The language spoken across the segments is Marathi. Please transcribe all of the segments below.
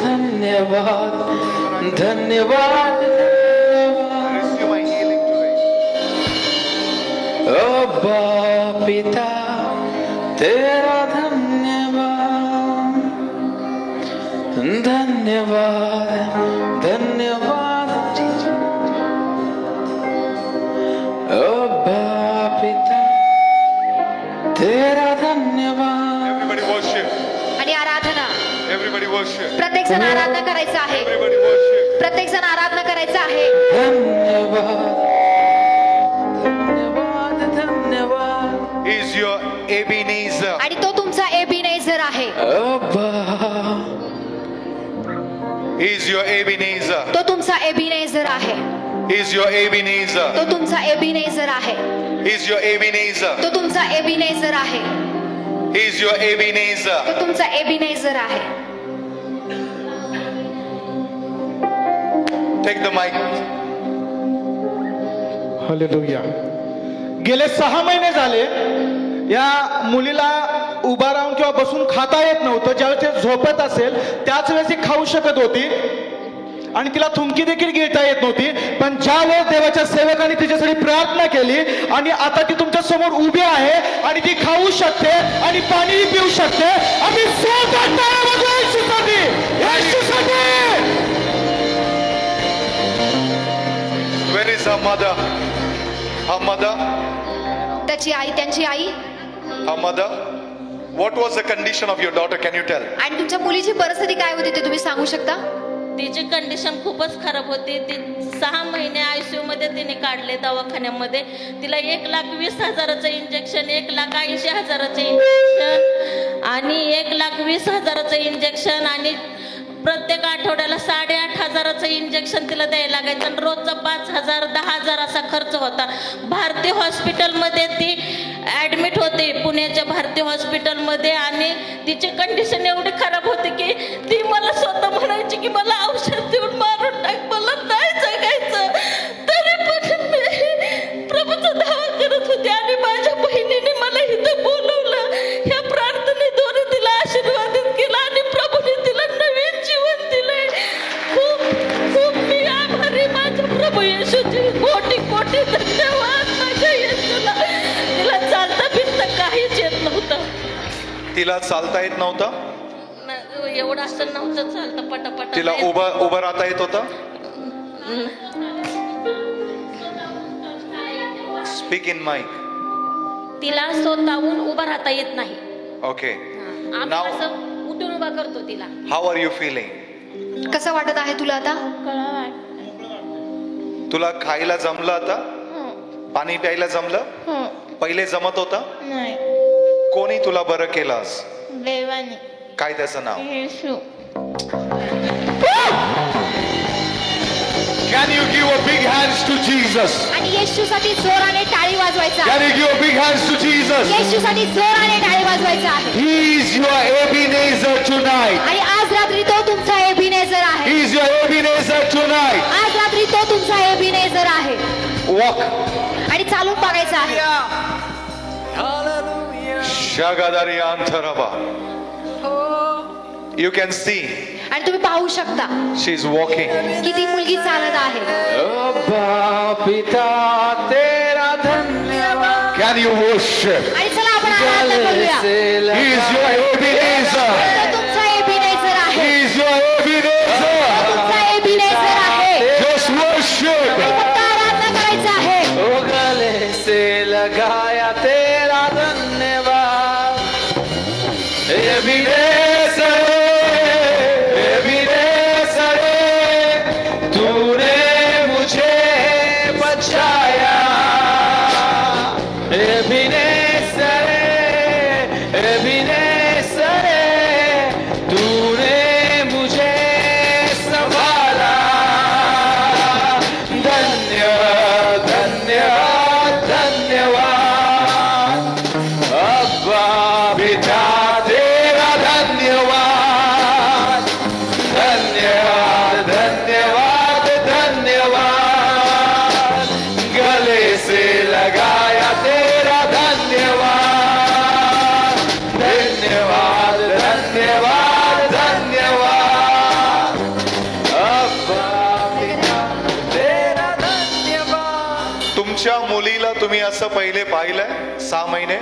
धन्यवाद धन्यवाद अब्बा पिता तेरा धन्यवाद धन्यवाद धन्यवाद जण आराधना करायचं आहे. प्रत्येक जण आराधना करायचं आहे. धन्यवाद धन्यवाद धन्यवाद. He is your Ebenezer. आणि तो तुमचा एबिनेझर आहे. अब्बा He is your Ebenezer. तो तुमचा एबिनेझर आहे. He is your Ebenezer. तो तुमचा एबिनेझर आहे. He is your Ebenezer. तो तुमचा एबिनेझर आहे. He is your Ebenezer. तो तुमचा एबिनेझर आहे. Take the mic. हालेलुया. गेले 6 महिने झाले या मुलीला उभा राहून किंवा बसून खाता येत नव्हतं. ज्यावेळेस ते झोपत असेल त्याच वेळेस ती खाऊ शकत होती आणि तिला थुंकी देखील गिळता येत नव्हती. पण ज्या वेळेस देवाच्या सेवकांनी तिच्यासाठी प्रार्थना केली आणि आता ती तुमच्या समोर उभी आहे आणि ती खाऊ शकते आणि पाणीही पिऊ शकते. आम्ही स्वतः टाळ्या वाजवू येशूसाठी, येशूसाठी. Where is her mother? Her mother? त्याची आई, त्यांची आई. Her mother? What was the condition of your daughter? Can you tell? आणि तुमच्या मुलीची परिस्थिती काय होती ते तुम्ही सांगू शकता? तिची कंडिशन खूपच खराब होती. ती 6 महिने ICU मध्ये तिने काढले दवाखान्यामध्ये. तिला 1,20,000चं इंजेक्शन, 1,80,000चं इंजेक्शन आणि 1,20,000चं इंजेक्शन आणि प्रत्येक आठवड्याला 8,500चं इंजेक्शन तिला द्यायला लागायचं आणि रोजचा 5,000 10,000 असा खर्च होता. भारती हॉस्पिटलमध्ये ती ॲडमिट होते, पुण्याच्या भारती हॉस्पिटलमध्ये. आणि तिची कंडिशन एवढी खराब होती की ती मला स्वतः म्हणायची की मला औषध देऊन मारून टाक, मला नाही जगायचं. तरी पण मी प्रभूचा धावा करत होते आणि माझ्या बहिणीने मला इथं बोलवलं. ह्या प्रार्थनेद्वारे तिला आशीर्वादित केला आणि प्रभूने तिला नवीन जीवन दिलंय. खूप खूप मी आभारी माझ्या प्रभू येशूची. कोटी कोटी धन्यवाद माझ्या येशूला. तिला चालता फिरता काहीच येत नव्हतं. तिला चालता येत नव्हतं. एवढं असं नव्हतं चालतं पटापट. तिला उभं राहता येत होतं. Speak in mic. तिला स्वतःहून उभं राहता येत नाही. ओके. आम्ही नाव असं उठून उभा करतो तिला. How are you feeling? कसं वाटत आहे तुला आता? तुला खायला जमलं आता? पाणी प्यायला जमलं? पहिले जमत होतं? नाही. कोणी तुला बरं केलंस? देवाने. काय त्याचं नाव? येशू. Can you give a big hands to Jesus? आणि येशूसाठी जोराने टाळी वाजवायचा. Can you give a big hands to Jesus? येशूसाठी जोराने टाळी वाजवायचा आहे. He is your Ebenezer tonight. आणि आज रात्री तो तुमचा एबिनेझर आहे. He is your Ebenezer tonight. आज रात्री तो तुमचा एबिनेझर आहे. Walk. आणि चालून बघायचं आहे. Shagadari Antharaba. You can see आणि तुम्ही पाहू शकता she is walking. की ती मुलगी चालत आहे. अब्बा पिता तेरा धन्यवाद. Can you worship? आणि चला आपण आराधना करूया. He is your Ebenezer. तो तुमचा एबिनेझर आहे. He is your Ebenezer. तुमचा एबिनेझर आहे. Just worship. आणि फक्त आराधना करायचं आहे. ओ गले से लगाया तेरा धन्यवाद. Ebenezer. Ebenezer. तूने मुझे बचाया. एबिनेज़र एबिनेज़र तूने मुझे संभाला. धन्यवाद धन्यवाद धन्यवाद. अब्बा पिता तेरा धन्यवाद. धन्यवाद धन्यवाद धन्यवाद. गले से लगाया तेरा धन्यवाद. धन्यवाद धन्यवाद धन्यवाद. अब्बा पिता तेरा धन्यवाद. तुमच्या मुलीला तुम्ही असं पहिले पाहिलंय 6 महिने?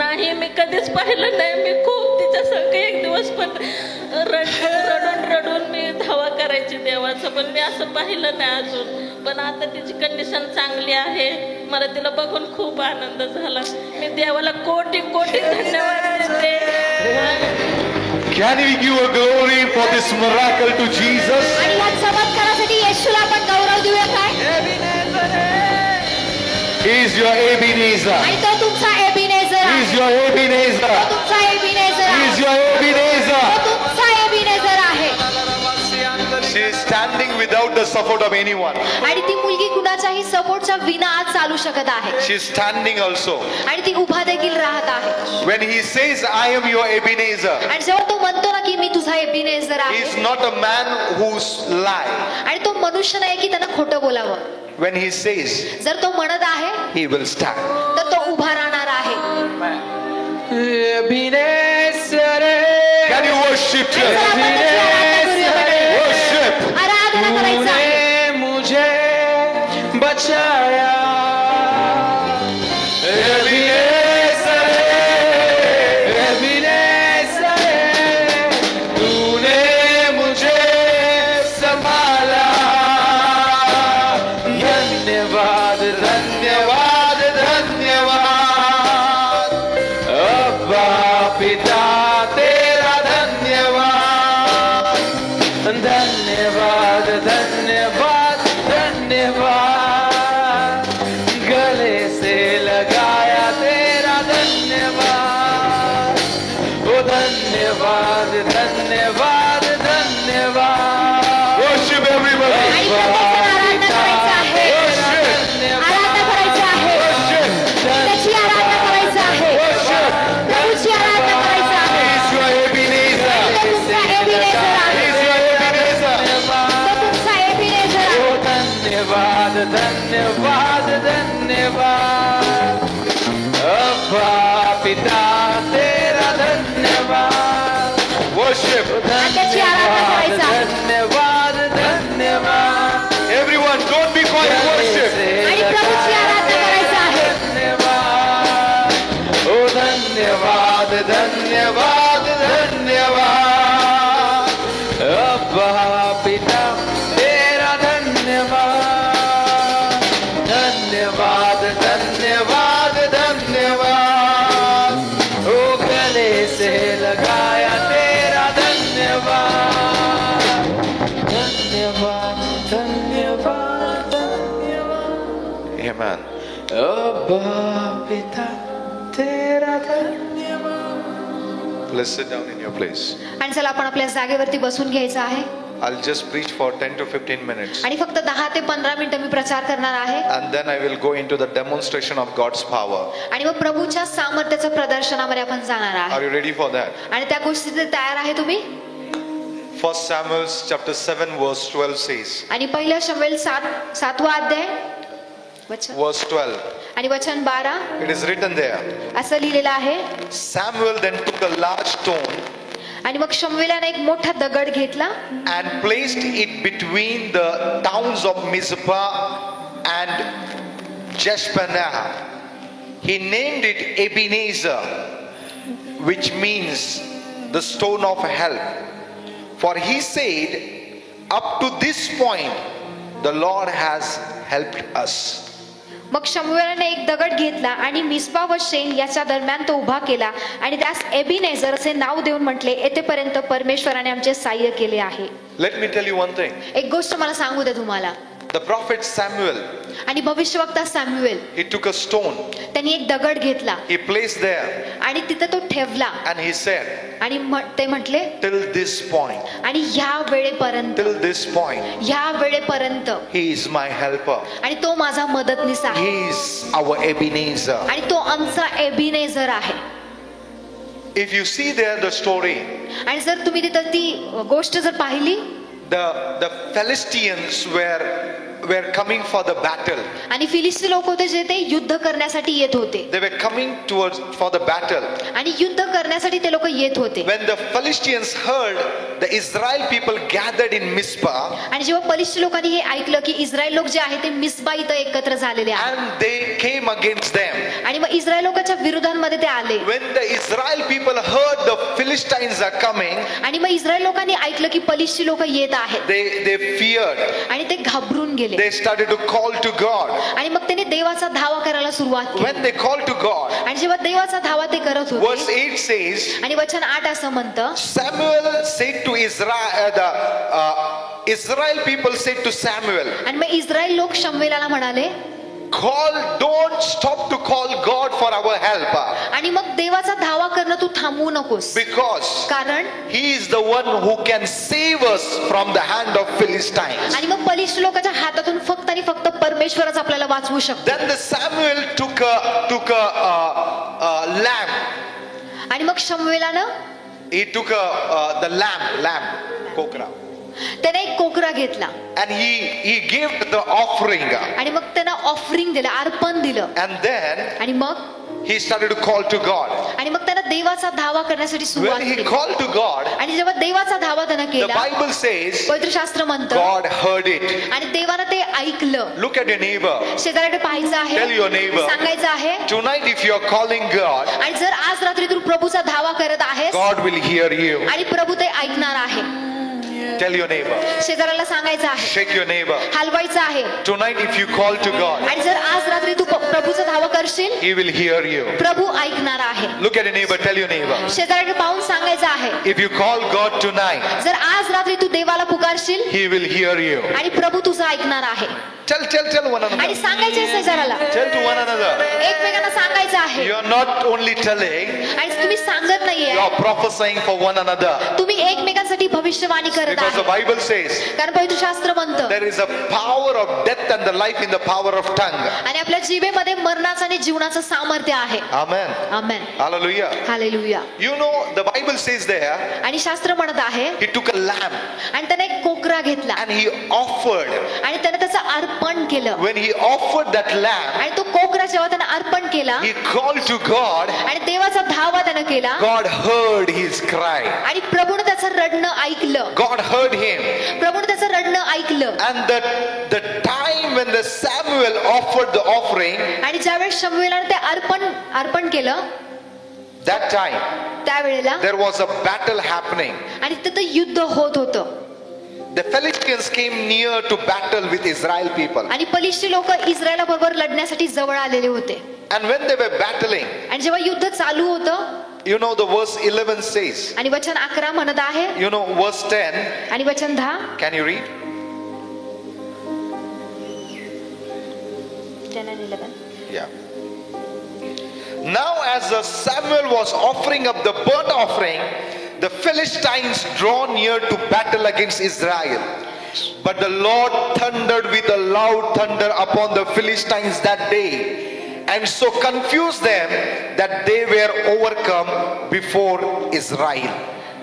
नाही, मी कधीच पाहिलं नाही. मी खूप तिच्या संग एक दिवस पण रडून रडून मी धावा करायची देवाचं, पण मी असं पाहिलं नाही अजून. पण आता तिची कंडिशन चांगली आहे. मला तिला बघून खूप आनंद झाला. मी देवाला कोटी कोटी धन्यवाद देते. Can we give a glory for this miracle to Jesus? आणि या चमत्कारासाठी येशूला आपण गौरव देऊया काय? He is your Ebenezer. आणि तो तुमचा एबिनेझर He आहे. is your Ebenezer. तो तुमचा एबिनेझर He आहे. is your Ebenezer. तो तुमचा एबिनेझर आहे. She is standing without the support of anyone. आणि ती मुलगी कुणाच्याही सपोर्टच्या विना आज चालू शकत आहे. She is standing also. आणि ती उभा देखील राहत आहे. When he says, I am your Ebenezer, आणि जेव्हा तो म्हणतो ना की मी तुझा एबिनेझर he आहे, is not a man who's lie. आणि तो मनुष्य नाही की त्यानं खोटं बोलावं. When he says, जर तो म्हणत आहे he will stand. तर तो उभा राहणार आहे. Can you worship चला him? आपण त्याची आराधना करूया मंडळी. Worship. आराधना करायचं आहे. मुझे बचाया एबीनेज़र, एबीनेज़र, तूने मुझे संभाला. धन्यवाद धन्यवाद धन्यवाद अब्बा पिता तेरा धन्यवाद. धन्यवाद धन्यवाद धन्यवाद गले से लगाया तेरा धन्यवाद. ओ धन्यवाद धन्यवाद धन्यवाद. Worship everybody. आणि प्रत्येकाला आराधना करायचं आहे. आराधना करायचं आहे. त्याची आराधना करायचं आहे. प्रभूची आराधना करायचं आहे. He is your Ebenezer. तो तुमचा एबिनेझर He आहे. is your Ebenezer. तो तुमचा एबिनेझर आहे. ओ धन्यवाद धन्यवाद धन्यवाद अब्बा पिता तेरा धन्यवाद. Worship. त्याची आराधना करायचं आहे. धन्यवाद धन्यवाद. Everyone, don't be quiet. Worship. आणि प्रभूची आराधना करायचं आहे. धन्यवाद. ओ धन्यवाद धन्यवाद धन्यवाद अब्बा पिता तेरा धन्यवाद. धन्यवाद धन्यवाद धन्यवाद ओ गले से लगाया तेरा धन्यवाद. धन्यवाद धन्यवाद धन्यवाद Amen. अब्बा पिता तेरा धन्यवाद. Let's sit down in your place. आणि चला आपण आपल्या जागेवरती बसून घ्यायचं आहे. I'll just preach for 10 to 15 minutes. आणि फक्त 10 ते 15 मिनिटं मी प्रचार करणार आहे. And then I will go into the demonstration of God's power. आणि मग प्रभूच्या सामर्थ्याचं प्रदर्शनामध्ये आपण जाणार Are आहे. you ready for that? आणि त्या गोष्टीचे तयार आहे तुम्ही. 1 Samuel chapter 7 verse 12 says, आणि पहिला शमूएल 7वा अध्याय वचन verse 12. आणि वचन 12 It is written there. असं लिहिलेलं आहे. Samuel then took a large stone आणि मग शमूएलाने एक मोठा दगड घेतला and placed it between the towns of Mizpah and Jeshpanah. He named it Ebenezer, which means the stone of help. For he said, up to this point, the Lord has helped us. मग शमूएलाने एक दगड घेतला आणि मिस्पा व शेन याच्या दरम्यान तो उभा केला आणि त्यास एबिनेझर असे नाव देऊन म्हटले, येथेपर्यंत परमेश्वराने आमचे सहाय्य केले आहे. Let me tell you one thing. एक गोष्ट मला सांगू दे तुम्हाला. The prophet Samuel, आणि भविष्यवक्ता Samuel he took a stone, त्यांनी एक दगड घेतला he placed there, आणि तिथे तो ठेवला and he said, आणि ते म्हटले till this point, आणि ह्या वेळेपर्यंत till this point, ह्या वेळेपर्यंत he is my helper. आणि तो माझा मदतनीस आहे He is our Ebenezer. आणि तो आमचा एबिनेझर आहे. If you see there the story, आणि जर तुम्ही तिथं ती गोष्ट जर पाहिली, the Philistines were coming for the battle. आणि फिलिस्ती लोक होते जे ते युद्ध करण्यासाठी येत होते. They were coming for the battle. आणि युद्ध करण्यासाठी ते लोक येत होते. When the Philistines heard the Israel people gathered in Mizpah, आणि जेव्हा फलिस्ती लोकांनी हे ऐकलं की इस्रायल लोक जे आहे ते मिस्पा इथं एकत्र झालेले आहेत and they came against them. आणि मग इस्रायल लोकांच्या विरोधांमध्ये ते आले. When the Israel people heard the Philistines are coming, आणि मग इस्रायल लोकांनी ऐकलं की फलिस्ती लोक येत आहेत, they feared. आणि ते घाबरून गेले. केले they started to call to God. आणि मग त्याने देवाचा धावा करायला सुरुवात केली. When they called to God, आणि जेव्हा देवाचा धावा ते करत verse होते 8 says, आणि वचन 8 असं म्हणतं, Samuel said to Israel people said to Samuel, आणि मग इस्रायल लोक शमूएलाला म्हणाले, don't stop to call God for our help, आणि मग देवाचा धावा करणं तू थांबवू नकोस, because कारण he is the one who can save us from the hand of Philistines. आणि मग पलिष्ठ लोकांच्या हातातून फक्त आणि फक्त परमेश्वरच आपल्याला वाचवू शकतो. Then the Samuel took a lamb. आणि मग शमूएलानं He took the lamb, kokra, त्याने एक कोकरा घेतला and he gave the offering, आणि मग त्यानं ऑफरिंग दिलं, अर्पण दिलं, and then आणि मग he started to call to God. आणि मग त्यानं देवाचा धावा करण्यासाठी सुरुवात When he केली. called to God, आणि जेव्हा देवाचा धावा त्यानं the केला, Bible says पवित्र शास्त्र म्हणतं, God heard it. आणि देवानं ते ऐकलं. Look at your neighbor. शेजाऱ्याकडे पाहायचं Tell your आहे, neighbor. सांगायचं आहे, Tonight, if you are calling God, आणि जर आज रात्री तू प्रभूचा धावा करत आहेस God will hear you. आणि प्रभू ते ऐकणार आहे. Tell your neighbor. शेजाऱ्याला सांगायचं आहे, Shake your neighbor. हलवायचं आहे, Tonight, if you call to God, आणि जर आज रात्री तू प्रभूचा धावा करशील, He will hear you. प्रभू ऐकणार आहे. Look at your neighbor. Tell your neighbor. शेजाऱ्याकडे पाहून सांगायचं आहे, If you call God tonight, जर आज रात्री तू देवाला पुकारशील He will hear you. आणि प्रभू तुझं ऐकणार आहे. Tell one आणि another. सांगायचे शेजाऱ्याला, Tell to one another. एकमेकांना सांगायचं आहे. You are not only telling, आणि तुम्ही सांगत नाहीये, you are prophesying for one another. तुम्ही एकमेकांसाठी भविष्यवाणी करत Because the आहे. Bible says कारण पवित्र शास्त्र म्हणतं, there is a power of death and the life in the power of tongue. आणि आपल्या जिभेमध्ये मरणाचं आणि जीवनाचं सामर्थ्य आहे. Amen. Amen. Hallelujah. Hallelujah. You know, the Bible says there, आणि शास्त्र म्हणत आहे, he took a lamb आणि त्याने एक कोकरा घेतला and he offered. आणि त्याने त्याचं अर्पण केलं. When he offered that lamb, आणि तो कोकरा जेव्हा त्याने अर्पण केला he called to God. आणि देवाचा धावा त्याने केला, God heard his cry. आणि प्रभूने त्याचं रडणं ऐकलं. God heard him. प्रभूने त्याचं रडणं ऐकलं. And the time when the Samuel offered the offering, आणि ज्यावेळेस शमूएलाने ते अर्पण केलं, that time त्यावेळेला there was a battle happening. आणि तिथं युद्ध होत होतं. The Philistines came near to battle with Israel people. आणि पलिष्ठी लोक इस्रायला बरोबर लढण्यासाठी जवळ आलेले होते. And when they were battling, आणि जेव्हा युद्ध चालू होतं, you know, the verse 11 says, आणि वचन 11 म्हणत आहे, you know, verse 10, आणि वचन 10, can you read? 10 and 11. Yeah. Now as Samuel was offering up the burnt offering, the Philistines draw near to battle against Israel. But the Lord thundered with a loud thunder upon the Philistines that day, and so confused them that they were overcome before Israel.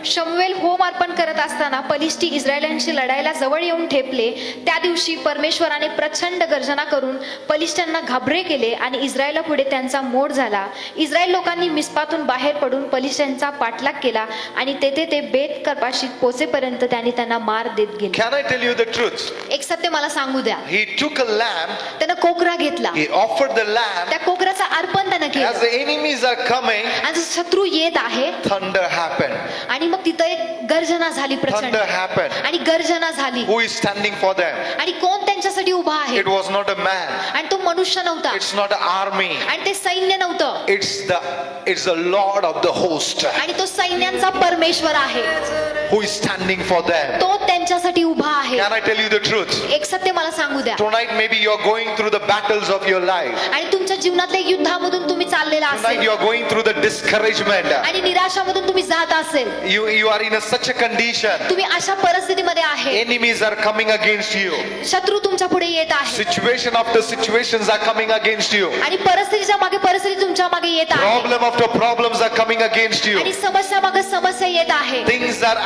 शमूएल होम अर्पण करत असताना पलिष्ठी इस्रायलांशी लढायला जवळ येऊन ठेपले. त्या दिवशी परमेश्वराने प्रचंड गर्जना करून पलिष्ठांना घाबरे केले आणि इस्रायला पुढे त्यांचा मोड झाला. इस्रायल लोकांनी मिस्पातून बाहेर पडून पलिष्ठांचा पाठलाग केला आणि तेथे ते बेत करपाशी पोचेपर्यंत त्यांनी त्यांना मार देत गेले. Can I tell you the truth? एक सत्य मला सांगू द्या, He took a lamb, त्यानं कोकरा घेतला, he offered the lamb. त्या कोकराचं अर्पण त्यानं As केलं, the enemies are coming, आणि शत्रू येत आहे, thunder happened. आणि मग तिथं एक गर्जना झाली प्रचंड, Thunder happened. आणि गर्जना झाली. Who is standing for them? आणि कोण त्यांच्यासाठी उभा आहे? It was not a man. आणि तो मनुष्य नव्हता, It's not an army. आणि ते सैन्य नव्हतं, It's the Lord of the host आणि तो सैन्यांचा परमेश्वर आहे. who is standing for them. तो त्यांच्यासाठी उभा आहे. Can I tell you the truth? एक सत्य मला सांगू द्या, Tonight maybe you are going through the battles of your life. आणि तुमच्या जीवनातल्या युद्धामधून तुम्ही चाललेला Tonight असेल, you are going through the discouragement. आणि निराशामधून तुम्ही जात असेल, You are in such a condition. तुम्ही अशा परिस्थितीमध्ये आहे, Enemies are coming against you. शत्रू तुमच्या पुढे येत आहे, Situation after situations are coming against you. आणि परिस्थितीच्या मागे परिस्थिती तुमच्या मागे येत आहे, Problem after problems are coming against you. आणि समस्या मागे समस्या येत आहे, Things are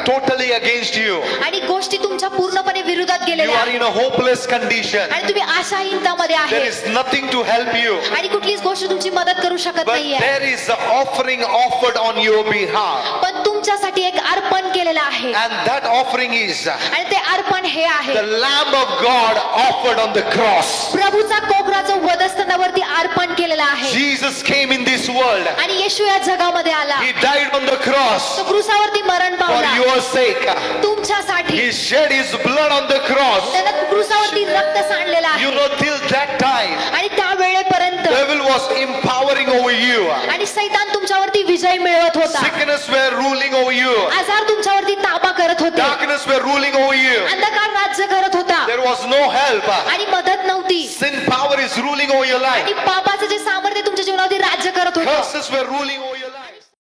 totally against you. आणि गोष्टी तुमच्या पूर्णपणे विरोधात You गेलेल्या are आहेत, in a hopeless condition. आणि तुम्ही आशाहीनतामध्ये There आहे, is nothing to help you. आणि कुठलीच गोष्ट तुमची मदत करू शकत But नाहीये. there is an offering offered on your behalf. पण तुमच्यासाठी एक अर्पण केलेलं आहे, And that offering is आणि ते अर्पण हे आहे, the Lamb of God offered on the cross. प्रभूचा कोकरा जो वधस्तंभावरती अर्पण केलेला आहे Jesus came in this world. आणि येशू या जगामध्ये आला. He died on the cross तो क्रूसावरती मरण for पावला your sake. तुमच्यासाठी. He shed his blood on the cross. त्यानं क्रूसावरती रक्त सांडलेलं You आहे. know, till that time, आणि त्या वेळेपर्यंत devil was empowering over you. आणि सैतान तुमच्यावरती विजय मिळवत होता. Sickness were ruling over you. आजार तुमच्यावरती ताबा करत होते. Darkness were ruling over you. अंधकार राज्य करत होता There was no help. आणि मदत नव्हती. Sin power is ruling over your आणि life. पापाचं जे सामर्थ्य तुमच्या जीवनावरती राज्य करत होतं. Curses were ruling over your life.